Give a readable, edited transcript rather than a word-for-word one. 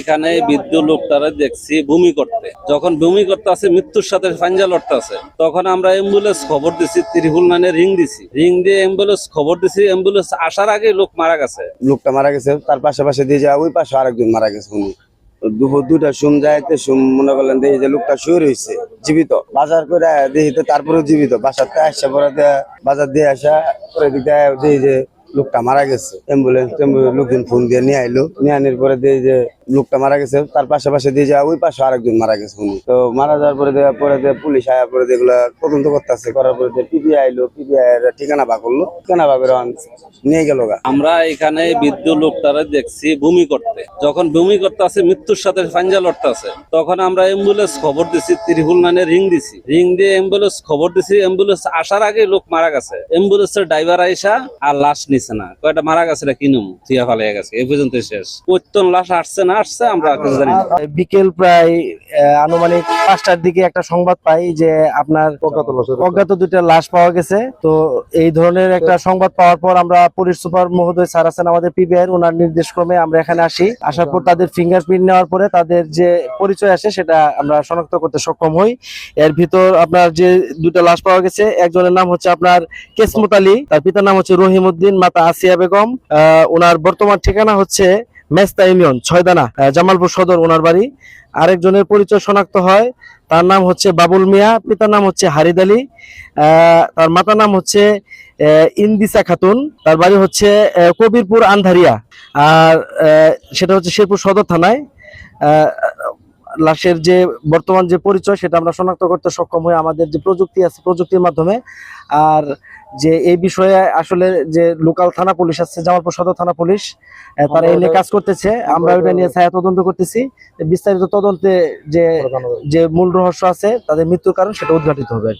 এখানে বৃদ্ধ লোকটারে দেখছি ভূমি করতে, যখন ভূমি করতে আছে মৃত্যুর সাথে ফাঞ্জা লড়তে আছে, তখন আমরা অ্যাম্বুলেন্স খবর দিছি, 999 রিং দিয়ে অ্যাম্বুলেন্স খবর দিছি। অ্যাম্বুলেন্স আসার আগে লোক মারা গেছে। লোকটা মারা গেছে, তার পাশে দিয়ে যায় ওই পাশে আরেকজন মারা গেছে। উনি দুপুর 2টা সুম যাইতে মনে করলেন দেখি যে লোকটা শুয়ে রয়েছে জীবিত, বাজার করে দেখি তো তারপরে জীবিত। বাসাতে আসছে পরে বাজার দিয়ে আসা পরে দিকে দেখি যে লোকটা মারা গেছে। অ্যাম্বুলেন্স লোকজন ফোন দিয়ে নিয়ে আইলো, নিয়ে আনার পরে দিয়ে যে লোকটা মারা গেছে, তার পাশে দিয়ে যায় ওই পাশে আরেকজন মারা গেছে। উনি তো মারা যাওয়ার পরে পুলিশ আয়া পরে যেগুলো তদন্ত করতেছে, করার পরে পিবিআই আইলো, পিবিআই ঠিকানা বা করলো, ঠিকানা বা করে নিয়ে গেল। আমরা এখানে বৃদ্ধ লোকটারে দেখছি ভূমি করতে, যখন ভূমি করতে আছে মৃত্যুর সাথে ফাঞ্জা লড়তে আছে, তখন আমরা অ্যাম্বুলেন্স খবর দিছি, 999 রিং দিয়ে অ্যাম্বুলেন্স খবর দিছি। অ্যাম্বুলেন্স আসার আগে লোক মারা গেছে। অ্যাম্বুলেন্সের ড্রাইভার আইসা আর লাশ নিছে না, কয়টা মারা গেছে না কিনুম থিয়া ফালিয়া গেছে, এই পর্যন্ত শেষ। কয়জন লাশ আসছে না আসছে আমরা কিছু জানি না। বিকেল প্রায় আনুমানিক 5টার দিকে একটা সংবাদ পাই যে আপনার অজ্ঞাত 2টা লাশ পাওয়া গেছে। তো এই ধরনের একটা সংবাদ পাওয়ার পর আমরা পুলিশ সুপার মহোদয় স্যার আছেন আমাদের পিবিআই, ওনার নির্দেশ ক্রমে আমরা এখানে আসি। আসার পর তাদের ফিঙ্গারপ্রিন্ট নেওয়ার পরে তাদের যে পরিচয় আসে সেটা আমরা শনাক্ত করতে সক্ষম হই। এর ভিতর আপনার যে 2টা লাশ পাওয়া গেছে, একজনের নাম হচ্ছে আপনার কেসমত আলী, তার পিতার নাম হচ্ছে রহিম উদ্দিন, মাতা আসিয়া বেগম। ওনার বর্তমান ঠিকানা হচ্ছে মেস্তা ইউনিয়ন 6 দানা, জামালপুর সদর ওনার বাড়ি। আরেকজনের পরিচয় শনাক্ত হয়, তার নাম হচ্ছে বাবুল মিয়া, পিতার নাম হচ্ছে হারিদ আলী, তার মাতার নাম হচ্ছে ইন্দিসা খাতুন, তার বাড়ি হচ্ছে কবিরপুর আন্ধারিয়া, আর সেটা হচ্ছে শেরপুর সদর থানায়। লাশের যে বর্তমান যে পরিচয় সেটা আমরা শনাক্ত করতে সক্ষম হই আমাদের যে প্রযুক্তি আছে, প্রযুক্তির মাধ্যমে। আর যে এই বিষয়ে আসলে যে লোকাল থানা পুলিশ আছে, জামালপুর সদর থানা পুলিশ, তারা এই নিয়ে কাজ করতেছে। আমরা ওইটা নিয়ে ছায়া তদন্ত করতেছি। বিস্তারিত তদন্তে যে মূল রহস্য আছে, তাদের মৃত্যুর কারণ সেটা উদ্ঘাটিত হবে।